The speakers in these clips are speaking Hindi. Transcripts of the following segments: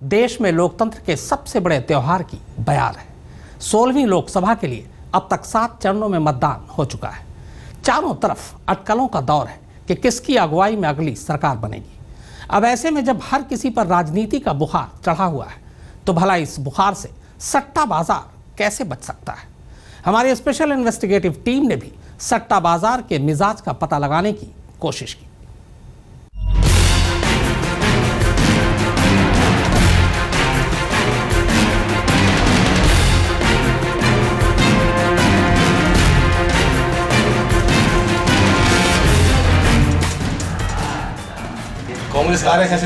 देश में लोकतंत्र के सबसे बड़े त्योहार की बयार है। 16वीं लोकसभा के लिए अब तक 7 चरणों में मतदान हो चुका है। चारों तरफ अटकलों का दौर है कि किसकी अगुवाई में अगली सरकार बनेगी। अब ऐसे में जब हर किसी पर राजनीति का बुखार चढ़ा हुआ है, तो भला इस बुखार से सट्टा बाजार कैसे बच सकता है? हमारी स्पेशल इन्वेस्टिगेटिव टीम ने भी सट्टा बाजार के मिजाज का पता लगाने की कोशिश की। कांग्रेस का रहा है 67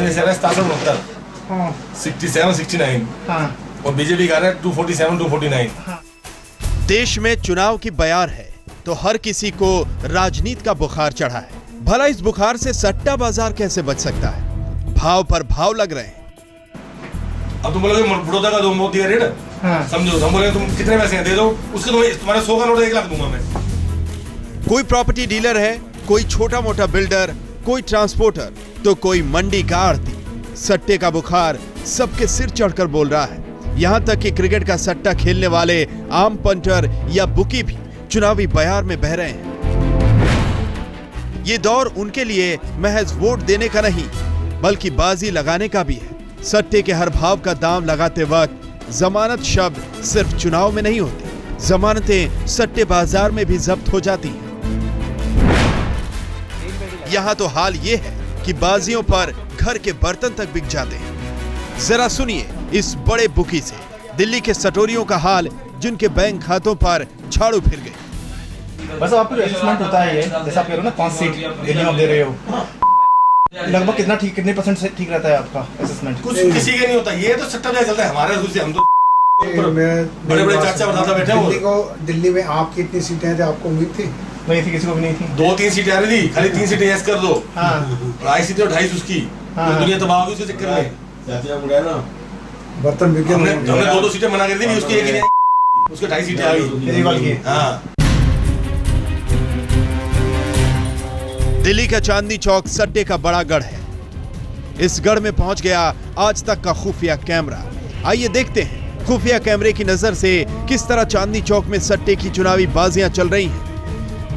67 69 और बीजेपी का रहा है 247 249। देश में चुनाव की बयार है तो हर किसी को राजनीति का बुखार चढ़ा है। भला इस बुखार से सट्टा बाजार कैसे बच सकता है? भाव पर भाव लग रहे हैं। अब तुम बोलोगे बड़ौदा का दो मोदी का रेट, समझो हम बोले तुम कितने पैसे दे दो, उसके तुम्हारे 100 का नोट 1 लाख दूंगा मैं। कोई प्रॉपर्टी डीलर है, कोई छोटा मोटा बिल्डर, कोई ट्रांसपोर्टर, तो कोई मंडी का आड़ती। सट्टे का बुखार सबके सिर चढ़कर बोल रहा है। यहां तक कि क्रिकेट का सट्टा खेलने वाले आम पंटर या बुकी भी चुनावी बयार में बह रहे हैं। ये दौर उनके लिए महज वोट देने का नहीं, बल्कि बाजी लगाने का भी है। सट्टे के हर भाव का दाम लगाते वक्त जमानत शब्द सिर्फ चुनाव में नहीं होते, जमानतें सट्टे बाजार में भी जब्त हो जाती हैं। यहां तो हाल ये है कि बाजियों पर घर के बर्तन तक बिक जाते हैं। जरा सुनिए इस बड़े बुकी से दिल्ली के सटोरियों का हाल, जिनके बैंक खातों पर झाड़ू फिर गई। बस आपको असेसमेंट होता है, ये जैसा आप कह रहे हो ना 5 सीट दिल्ली में दे रहे हो, लगभग कितने परसेंट से ठीक रहता है आपका असेसमेंट? कुछ किसी के नहीं होता, ये तो सट्टा भी चलता है हमारे रूल से। हम तो बड़े चाचा बताता बैठे हो। दिल्ली में आपकी इतनी सीटें हैं, आपको उम्मीद थी? नहीं थी, किसी को भी नहीं थी। 2-3 सीटें आ रही थी, खाली 3 सीटें यस कर दो। और आई सीटें 2.5 उसकी, दुनिया तबाह होगी उसके चक्कर में। बर्तन बिके। हमने 2 सीटें मना कर दी, उसकी एक ही नहीं, उसके 2.5 सीटें आ गई। दिल्ली का चांदनी चौक सट्टे का बड़ा गढ़ है। इस गढ़ में पहुंच गया आज तक का खुफिया कैमरा। आइए देखते हैं खुफिया कैमरे की नजर से किस तरह चांदनी चौक में सट्टे की चुनावी बाजियां चल रही हैं।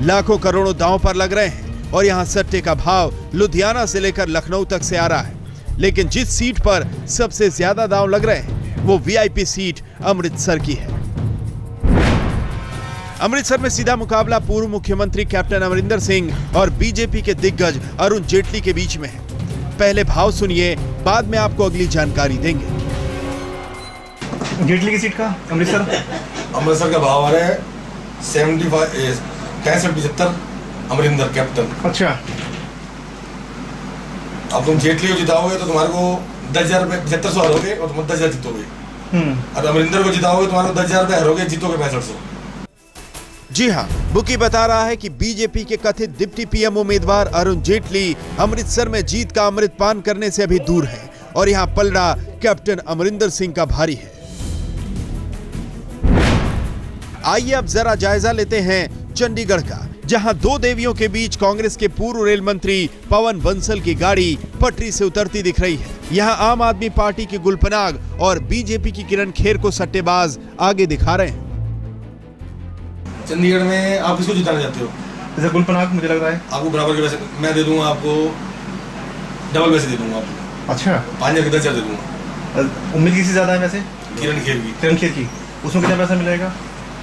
लाखों करोड़ों दांव पर लग रहे हैं और यहां सट्टे का भाव लुधियाना से लेकर लखनऊ तक से आ रहा है। लेकिन जिस सीट पर सबसे ज्यादा दांव लग रहे हैं वो वीआईपी सीट अमृतसर की है। अमृतसर में सीधा मुकाबला पूर्व मुख्यमंत्री कैप्टन अमरिंदर सिंह और बीजेपी के दिग्गज अरुण जेटली के बीच में है। पहले भाव सुनिए, बाद में आपको अगली जानकारी देंगे। जेटली की सीट का अमृतसर का भाव आ रहा है 65-75 अमरिंदर कैप्टन। अच्छा, अब तुम जेटली को जिताओगे तो तुम्हारे को 10,000 रुपए 7500 हारोगे और तुम 10,000 जीतोगे। और अमरिंदर को जिताओगे तुम्हारे को 10,000 रुपए हारोगे, जीतोगे 6500। जी हां, बुकी बता रहा है कि बीजेपी के कथित डिप्टी पीएम उम्मीदवार अरुण जेटली अमृतसर में जीत का अमृत पान करने से अभी दूर है और यहां पलड़ा कैप्टन अमरिंदर सिंह का भारी है। आइए अब जरा जायजा लेते हैं चंडीगढ़ का, जहां 2 देवियों के बीच कांग्रेस के पूर्व रेल मंत्री पवन बंसल की गाड़ी पटरी से उतरती दिख रही है। यहां आम आदमी पार्टी की गुलपनाग और बीजेपी की किरण खेर को सट्टेबाज आगे दिखा रहे हैं। चंडीगढ़ में आप किसको जिताना चाहते हो? जैसे गुलपनाग मुझे लग रहा है आपको बराबर के पैसे मैं दे दूंगा, आपको डबल पैसे दे दूंगा आपको। अच्छा, 5,000 के 10,000 दे दूंगा। उम्मीद किसी ज्यादा है वैसे? किरण खेर की। उसमें कितना पैसा मिलेगा?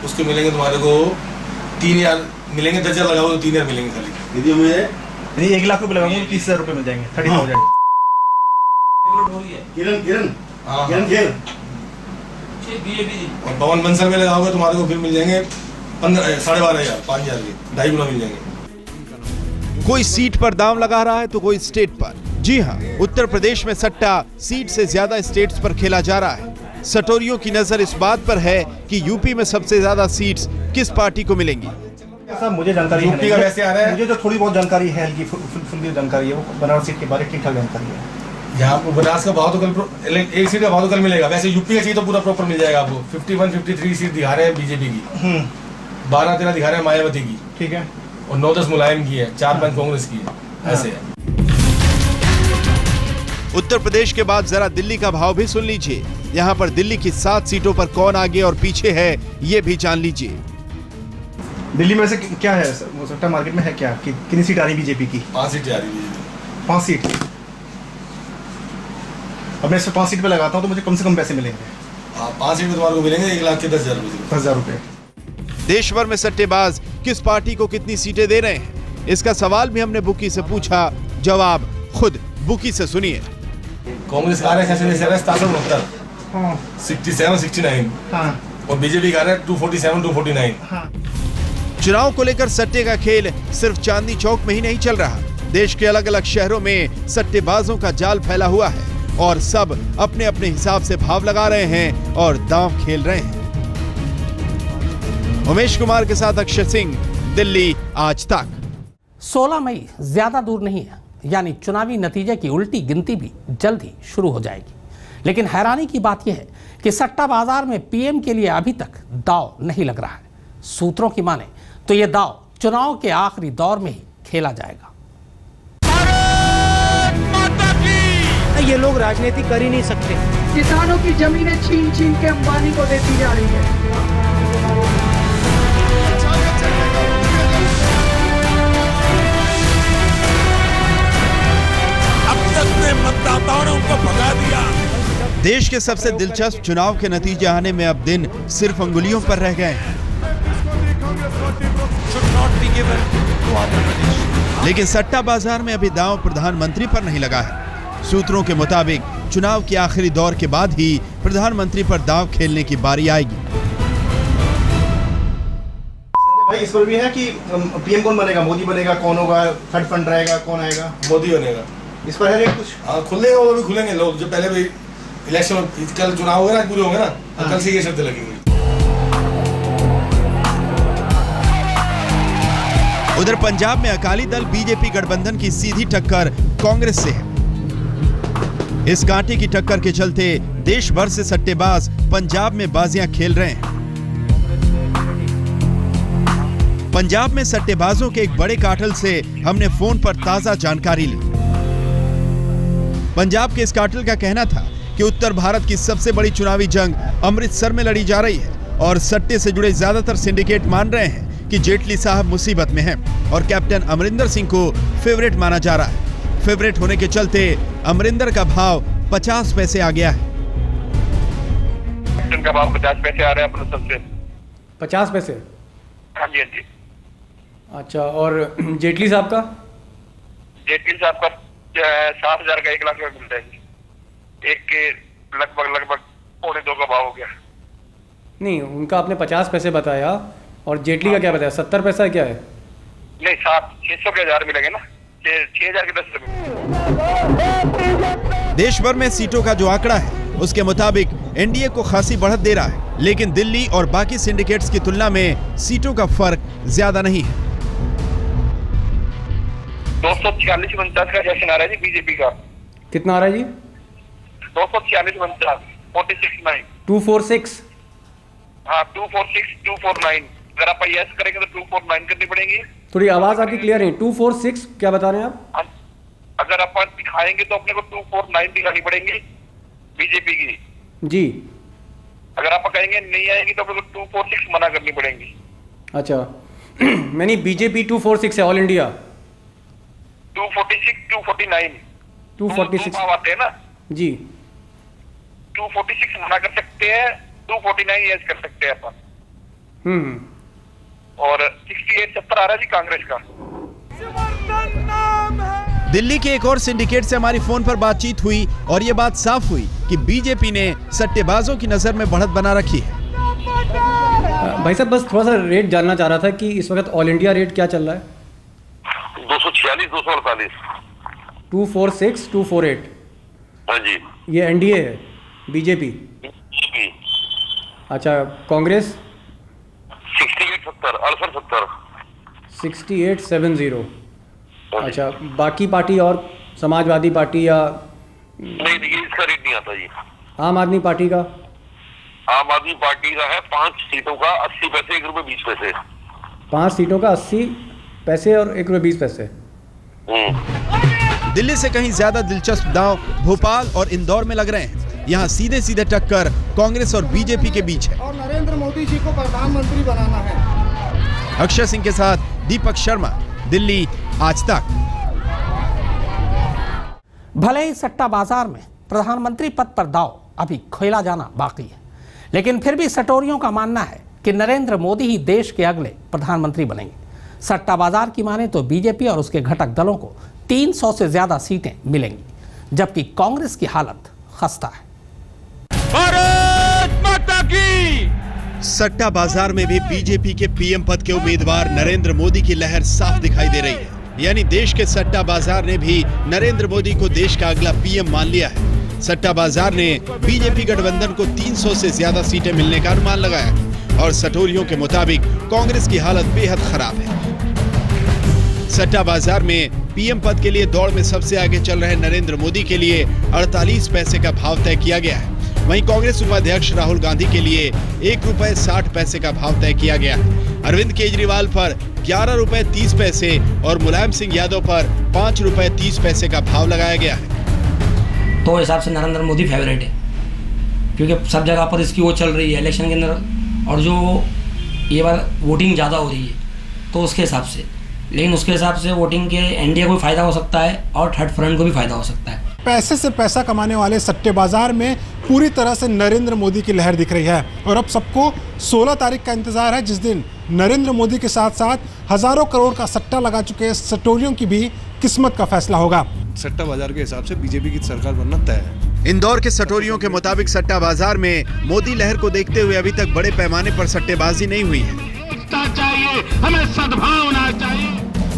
उसके मिलेंगे तुम्हारे को 3,000 मिलेंगे, 10,000 लगाओ तो 3,000 मिलेंगे खाली। यदि मुझे 1 लाख रुपए लगाऊंगा 30,000 रुपए मिल जाएंगे। 30,000। किरण खेर और पवन बंसल में लगाओगे तुम्हारे को फिर मिल जाएंगे 12,500 5,000 के 2.5 गुना मिल जाएंगे। कोई सीट पर दाम लगा रहा है तो कोई स्टेट पर। जी हां, उत्तर प्रदेश में सट्टा सीट से ज्यादा स्टेट्स पर खेला जा रहा है। सटोरियों की नजर इस बात पर है कि यूपी में सबसे ज्यादा सीट्स किस पार्टी को मिलेंगी। मुझे जानकारी यूपी का वैसे आ रहा है, मुझे जो थोड़ी बहुत जानकारी है, हल्की फुल्की जानकारी है, वो बनारस सीट के बारे में ठीक ठाक जानकारी है। यहाँ आपको बनारस का भाव तो कल एक सीट का भाव तो कल मिलेगा। वैसे यूपी का सीट तो पूरा प्रॉपर मिल जाएगा आपको। 51-53 सीट दिखा रहे हैं बीजेपी की, 12-13 दिखा रहे हैं मायावती की, ठीक है, और 9-10 मुलायम की है, 4-5 कांग्रेस की है। ऐसे है। उत्तर प्रदेश के बाद जरा दिल्ली का भाव भी सुन लीजिए। यहाँ पर दिल्ली की 7 सीटों पर कौन आगे और पीछे है ये भी जान लीजिए। दिल्ली में से क्या है वो सट्टा मार्केट में है क्या? कितनी सीट आ रही बीजेपी की? 5 सीटें आ रही है। 5 सीट। अब मैं इस पर 5 सीट पे लगाता हूँ तो मुझे कम से कम पैसे मिलेंगे। 5 सीट में तुम्हारे को मिलेंगे 1,10,000 रुपए। देश भर में सट्टेबाज किस पार्टी को कितनी सीटें दे रहे हैं, इसका सवाल भी हमने बुकी से पूछा। जवाब खुद बुकी से सुनिए। कांग्रेस का रहा है 67 हाँ 67 69 हाँ और बीजेपी का रहा है 247 249। हाँ। चुनाव को लेकर सट्टे का खेल सिर्फ चांदनी चौक में ही नहीं चल रहा। देश के अलग अलग शहरों में सट्टेबाजों का जाल फैला हुआ है और सब अपने अपने हिसाब से भाव लगा रहे हैं और दांव खेल रहे हैं। उमेश कुमार के साथ अक्षय सिंह, दिल्ली आज तक। 16 मई ज्यादा दूर नहीं है, यानी चुनावी नतीजे की उल्टी गिनती भी जल्द ही शुरू हो जाएगी। लेकिन हैरानी की बात यह है कि सट्टा बाजार में पीएम के लिए अभी तक दांव नहीं लग रहा है। सूत्रों की माने तो यह दांव चुनाव के आखिरी दौर में ही खेला जाएगा। ये लोग राजनीति कर ही नहीं सकते। किसानों की जमीनें छीन छीन के अंबानी को देती जा रही है। अब तक ने मतदाताओं को भगा दिया। देश के सबसे दिलचस्प चुनाव के नतीजे आने में अब दिन सिर्फ अंगुलियों पर रह गए हैं। लेकिन सट्टा बाजार में अभी दांव प्रधानमंत्री पर नहीं लगा है। सूत्रों के मुताबिक चुनाव के आखिरी दौर के बाद ही प्रधानमंत्री पर दांव खेलने की बारी आएगी। भाई इस पर भी है कि पीएम कौन बनेगा? मोदी बनेगा? कौन होगा? थर्ड फंड रहेगा? कौन आएगा? मोदी बनेगा। इस पर है कुछ? हाँ खुलेगा, वो भी खुलेंगे लोग। जो पहले भी इलेक्शन कल चुनाव होगा ना, पूरे होंगे ना, तो कल से ये शर्तें लगेंगी। उधर पंजाब में अकाली दल बीजेपी गठबंधन की सीधी टक्कर कांग्रेस से है। इस कांटे की टक्कर के चलते देश भर से सट्टेबाज पंजाब में बाजियां खेल रहे हैं। पंजाब में सट्टेबाजों के एक बड़े कार्टेल से हमने फोन पर ताजा जानकारी ली। पंजाब के इस कार्टेल का कहना था कि उत्तर भारत की सबसे बड़ी चुनावी जंग अमृतसर में लड़ी जा रही है और सट्टे से जुड़े ज्यादातर सिंडिकेट मान रहे हैं कि जेटली साहब मुसीबत में हैं और कैप्टन अमरिंदर सिंह को फेवरेट माना जा रहा है। फेवरेट होने के चलते अमरिंदर का भाव 50 पैसे आ गया है। कैप्टन का भाव 50 पैसे आ रहा है अपने सबसे। 50 पैसे? हाँ जी, हाँ जी। अच्छा, और जेटली साहब का? जेटली साहब का 7,000 का 1 लाख रुपए मिल जाएगी। एक के लगभग 2.25 का भाव हो गया। नहीं, उनका आपने 50 पैसे बताया और जेटली का क्या बताया? 70 पैसा क्या है? नहीं, 600 के 1000 मिलेंगे ना, 6,000 के 10 देश भर में सीटों का जो आंकड़ा है उसके मुताबिक एनडीए को खासी बढ़त दे रहा है, लेकिन दिल्ली और बाकी सिंडिकेट्स की तुलना में सीटों का फर्क ज्यादा नहीं है। 246-49 का जश्न आ रहा है जी बीजेपी का। कितना आ रहा है जी? 246-49 46-9 246। हाँ 246-249। अगर आप यस करेंगे तो 249 करनी पड़ेगी। थोड़ी आवाज आपकी क्लियर नहीं। 246 क्या बता रहे हैं आप? अगर अपन दिखाएंगे तो अपने को 249 दिखानी पड़ेगी बीजेपी की जी। अगर आप कहेंगे नहीं आएगी तो अपने को 246 मना करनी पड़ेगी। अच्छा मैंने बीजेपी 246 है, ऑल इंडिया 246 249 246 आते हैं ना जी। 246 मना कर सकते हैं, 249 यस कर सकते हैं अपन। और 68-70 आ रहा है जी कांग्रेस का। दिल्ली के एक और सिंडिकेट से हमारी फोन पर बातचीत हुई और ये बात साफ हुई कि बीजेपी ने सट्टेबाजों की नजर में बढ़त बना रखी है। भाई साहब बस थोड़ा सा रेट जानना चाह रहा था कि इस वक्त ऑल इंडिया रेट क्या चल रहा है? 246-248 246 248। हाँ जी, ये एनडीए है, बीजेपी। अच्छा, कांग्रेस 68-70 68-70। अच्छा, बाकी पार्टी और समाजवादी पार्टी या नहीं, इसका रेट नहीं आता जी। आम आदमी पार्टी का? आम आदमी पार्टी का है 5 सीटों का 80 पैसे 1 रुपए 20 पैसे। 5 सीटों का 80 पैसे और 1 रुपये 20 पैसे। दिल्ली से कहीं ज्यादा दिलचस्प दांव भोपाल और इंदौर में लग रहे हैं। यहाँ सीधे सीधे टक्कर कांग्रेस और बीजेपी के बीच है और नरेंद्र मोदी जी को प्रधानमंत्री बनाना है। अक्षय सिंह के साथ दीपक शर्मा, दिल्ली, आज तक। भले ही सट्टा बाजार में प्रधानमंत्री पद पर दांव अभी खेला जाना बाकी है, लेकिन फिर भी सटोरियों का मानना है कि नरेंद्र मोदी ही देश के अगले प्रधानमंत्री बनेंगे। सट्टा बाजार की माने तो बीजेपी और उसके घटक दलों को 300 से ज्यादा सीटें मिलेंगी, जबकि कांग्रेस की हालत खस्ता है। भारत माता की। सट्टा बाजार में भी बीजेपी के पीएम पद के उम्मीदवार नरेंद्र मोदी की लहर साफ दिखाई दे रही है। यानी देश के सट्टा बाजार ने भी नरेंद्र मोदी को देश का अगला पीएम मान लिया है। सट्टा बाजार ने बीजेपी गठबंधन को 300 से ज्यादा सीटें मिलने का अनुमान लगाया और सटोरियों के मुताबिक कांग्रेस की हालत बेहद खराब है। सट्टा बाजार में पीएम पद के लिए दौड़ में सबसे आगे चल रहे नरेंद्र मोदी के लिए 48 पैसे का भाव तय किया गया है। वहीं कांग्रेस उपाध्यक्ष राहुल गांधी के लिए 1 रुपए 60 पैसे का भाव तय किया गया है। अरविंद केजरीवाल पर 11 रुपए 30 पैसे और मुलायम सिंह यादव पर 5 रुपए 30 पैसे का भाव लगाया गया है। तो हिसाब से नरेंद्र मोदी फेवरेट है, क्योंकि सब जगह पर इसकी वो चल रही है इलेक्शन के अंदर, और जो ये बार वोटिंग ज़्यादा हो रही है तो उसके हिसाब से, लेकिन उसके हिसाब से वोटिंग के एनडीए को भी फायदा हो सकता है और थर्ड फ्रंट को भी फायदा हो सकता है। पैसे से पैसा कमाने वाले सट्टे बाजार में पूरी तरह से नरेंद्र मोदी की लहर दिख रही है और अब सबको 16 तारीख का इंतजार है, जिस दिन नरेंद्र मोदी के साथ साथ हजारों करोड़ का सट्टा लगा चुके सटोरियों की भी किस्मत का फैसला होगा। सट्टा बाजार के हिसाब से बीजेपी की सरकार बनना तय है। इंदौर के सटोरियों के मुताबिक सट्टा बाजार में मोदी लहर को देखते हुए अभी तक बड़े पैमाने पर सट्टेबाजी नहीं हुई है। चाहिए हमें सद्भावना चाहिए।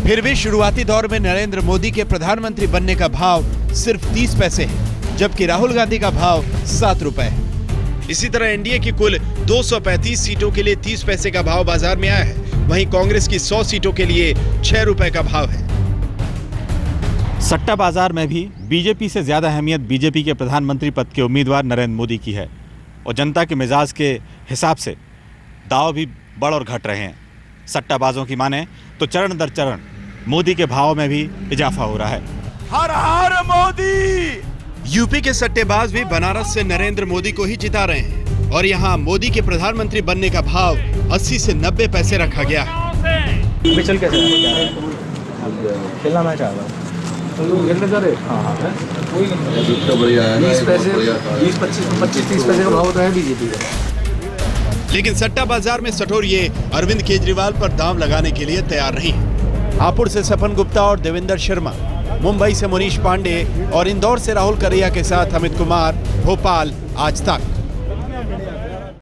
फिर भी शुरुआती दौर में नरेंद्र मोदी के प्रधानमंत्री बनने का भाव सिर्फ 30 पैसे है, जबकि राहुल गांधी का भाव 7 रुपए है। इसी तरह एनडीए की कुल 235 सीटों के लिए 30 पैसे का भाव बाजार में आया है। वहीं कांग्रेस की 100 सीटों के लिए 6 रुपए का भाव है। सट्टा बाजार में भी बीजेपी से ज्यादा अहमियत बीजेपी के प्रधानमंत्री पद के उम्मीदवार नरेंद्र मोदी की है और जनता के मिजाज के हिसाब से दाव भी बढ़ और घट रहे हैं। सट्टाबाजों की माने तो चरण दर चरण मोदी के भाव में भी इजाफा हो रहा है। हर हर मोदी। यूपी के सट्टेबाज भी बनारस से नरेंद्र मोदी को ही जिता रहे हैं और यहाँ मोदी के प्रधानमंत्री बनने का भाव 80 से 90 पैसे रखा गया है। चल कैसे खेलना मैच आ रहा है, 20 पैसे 25-30 पैसे का भाव होता है बीजेपी का। लेकिन सट्टा बाजार में सटोरिये अरविंद केजरीवाल पर दांव लगाने के लिए तैयार नहीं है। हापुड़ से सपन गुप्ता और देवेंद्र शर्मा, मुंबई से मुनीश पांडे और इंदौर से राहुल करैया के साथ अमित कुमार, भोपाल, आज तक।